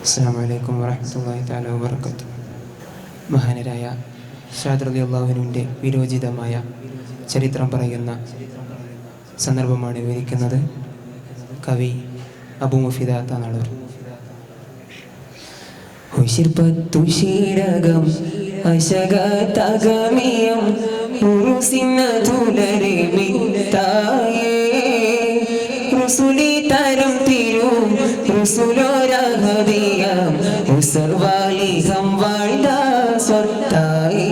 അസ്സലാമു അലൈക്കും വറഹ്മത്തുള്ളാഹി തആല വബറകാതുഹു. മഹാനരായ ഷാദ് റളിയല്ലാഹു അൻഹുവിൻ്റെ വിരോചിതമായ ചരിത്രം പറയുന്ന സന്ദർഭമാണ് വിവരിക്കുന്നത് കവി അബൂ മുഫിദ താനാളൂർ. ഉശിർപ്പത്തുശീരകം അശകതകമിയം ഉറുസിന്നതുലരെ മിത്തായേ റുസുലി തരം തിരും റുസുലോരഹദിയം ഉസർവാലികം വാഴ്ന്ന സ്വത്തായി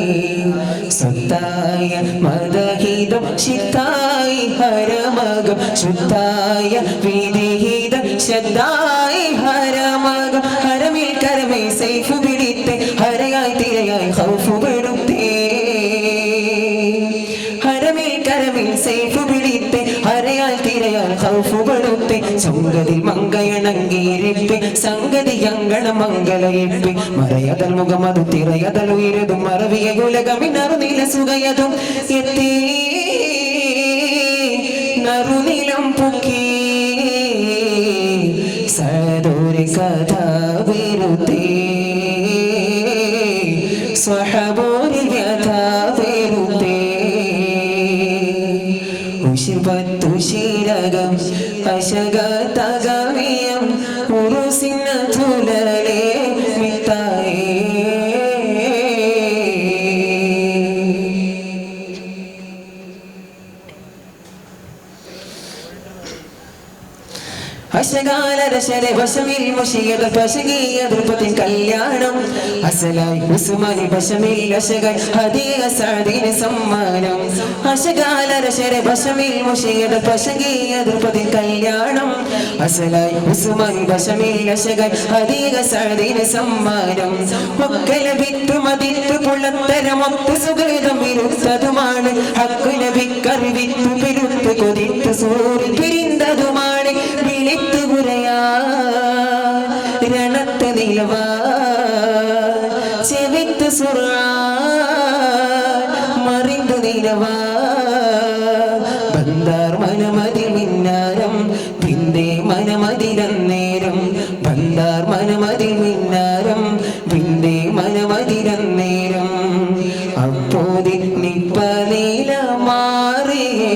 സ്വത്തായ മദഹിതം ശിത്തായി ഹരമകം ശുദ്ധായ വിധിഹിതം ശദ്ധായി ഹരമകം ഹരമിൽ കരമേ സൈഫ് പിടിത്തെ ഹരയായി തിരയായി ഖൗഫ് പെടുത്തേ ഹരമിൽ കരമിൽ സൈഫ് പിടിത്തെ ഹരയാൽ തിരയാൽ ഖൗഫ് പെടുത്തെ സംഗതിൽ മങ്കയണങ്കീരിപ്പെ സംഗതി അങ്കണ മംഗലയിപ്പെ മറയതൽ മുഖമതു തിറയതൽ ഉയരതും മറവിയ ഉലകമിനറുനില സുഖയതും എത്തേ നറുനിലം പൊക്കി സദൂരി കഥ വിരുത്തേ സ്വഹബോരി വ്യഥ വിരുത്തേ ഉശിർപ്പത്തുശീരകം അശകതകമിയം ഉറുസിന്നതുലരെ മിത്തായേ അശകാലരശരെ വശമിൽ മുഷിയത പശകീയ ദ്രുപതിൻ കല്യാണം അസലായി ഉസ്മാനി വശമിൽ അശകൻ ഹദിയ സഅദിന് സമ്മാനം അശകാലരശരെ വശമിൽ മുഷിയത പശകീയ ദ്രുപതിൻ കല്യാണം അസലായി ഉസ്മാനി വശമിൽ അശകൻ ഹദിയ സഅദിന് സമ്മാനം മക്കല വിത്തു മദിത്തു പുള്ളത്തരമൊത്തു സുഗതം വിരുദ്ധതുമാണ് ഹക്കു നബിക്കറിവിത്തു പെരുത്തു കൊതിത്തു സൂറി പിരിന്തതുമാണ് വിളിത്തു ഗുരയാ രണത്ത് നിലവാ ചെവിത്തു സുറാ മറിന്തു നിലവാ Bandar മനമതിൽ Minnaram പിന്തേ മനമതിലന്നേരം Bandar മനമതിൽ Minnaram പിന്തേ മനമതിലന്നേരം അപ്പോതി Nipah നീല മാറിയേ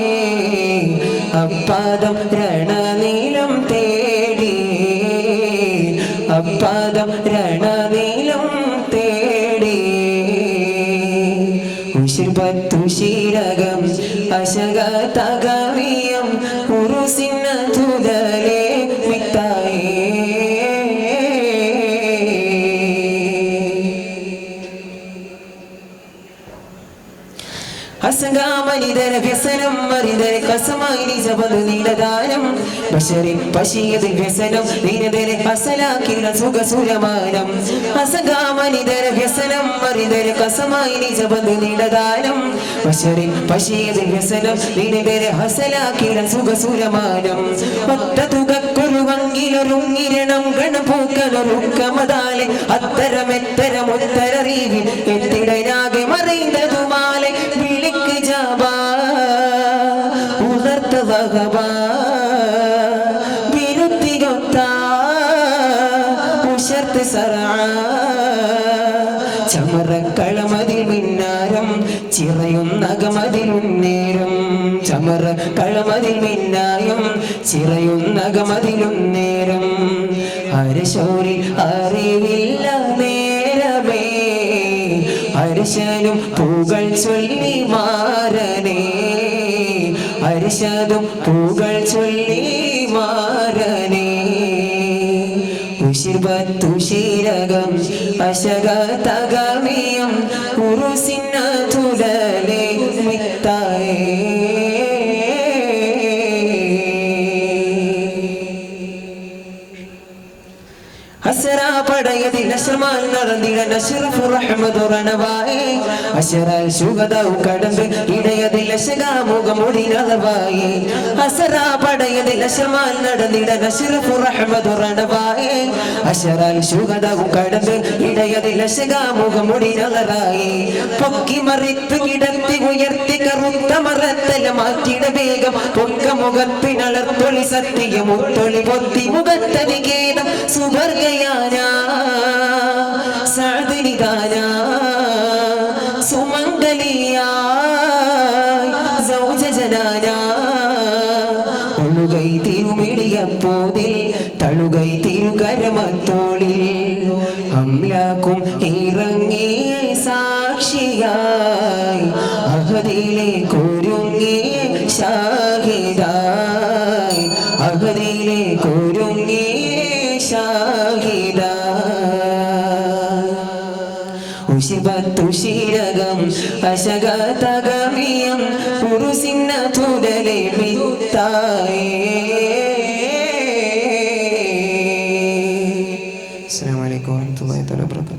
അപ്പാദം രണനീലം തേടി അപ്പാദം രണനീലം തേടി ഉശിർപ്പത്തുശീരകം അശകതകമിയം ഉറുസിന്നതുലരെ മിത്തായേ അസംഗാമനിതര വ്യസനം മരിതര കസമായി നിജബന്ധു നീലദാനം ബശരിൻ പശിയതിൽ വ്യസനം നീനതര അസലാക്കില സുഖസുരമാനം അസംഗാമനിതര വ്യസനം മരിതര കസമായി നിജബന്ധു നീലദാനം ബശരിൻ പശിയതിൽ വ്യസനം നീനതര അസലാക്കില സുഖസുരമാനം ഒത്ത തുകക്കൊരുവങ്കിലൊരുങ്ങിരണം ഗണപൂക്കലൊരുക്കമതാലെ അത്തരമെത്തരം ഉത്തരറിവിൽ എത്തിടനാകെ മറിന്തതുമാലെ വിളിക്ക് ജാബാ ഉണർത്ത വഹബാ വിരുത്തികൊത്ത ഉശർത്ത് സറാ ചമറക്കളമതിൽ മിന്നാരം ചിറയുന്നകമതിലുന്നേരം ചമറക്കളമതിൽ മിന്നായം ചിറയുന്നകമതിലുന്നേരം അരശൗരി അറിവില്ല നേരമേ അരിശനും പൂകൾ ചൊല്ലി മാറനേ അരിശതും പൂകൾ ചൊല്ലി മാറനേ ഉശിർപ്പത്തുശീരകം അശകതകമിയം ഉറുസിന്നതുലരെ മിത്തായേ അസറാ പടയതിൽ അശ്രമാൽ നടന്നിട നശ്റഫു റഹ്മതു റണവായേ അശറാൽ ശുഗദൗ കടമ്പ് ഇടയതിൽ അശകാമുഖമുടിനളവായേ അസറാ പടയതിൽ അശ്രമാൽ നടന്നിട നശ്റഫു റഹ്മതു റണവായേ അശറാൽ ശുഗദൗ കടമ്പ് ഇടയതിൽ അശകാമുഖമുടിനളറായേ പൊക്കി മറിത്ത് കിടത്തി ഉയർത്തി കറുത്ത മറത്തല മാറ്റിട വേഗം പൊക്ക മുഖത്തിനളർത്തൊളി സത്യം മുത്തൊളി പൊത്തി മുഖത്തതികേതം സുവർഗയാ സുജനാനാ സഅദനിദാനാ സുമംഗലിയായി സൗജജനാനാ ഒഴുകൈ തിരുമിടിയപ്പോതിൽ തഴുകൈ തിരുകരമത്തോളിൽ അംലാക്കും ഇറങ്ങിയ സാക്ഷിയായി അഹദിലേക്കൊരുങ്ങിയ ഷാഹിദായി അഹദിലേക്കൊരുങ്ങിയ ഷാഹിദായി ഉശിബത്തുശീരകം അശകതകമിയം ഉറുസിന്ന തുടലെ മിത്തായേ. അസ്സലാമു അലൈക്കും വറഹ്മത്തുള്ളാഹി വബറകാതുഹു.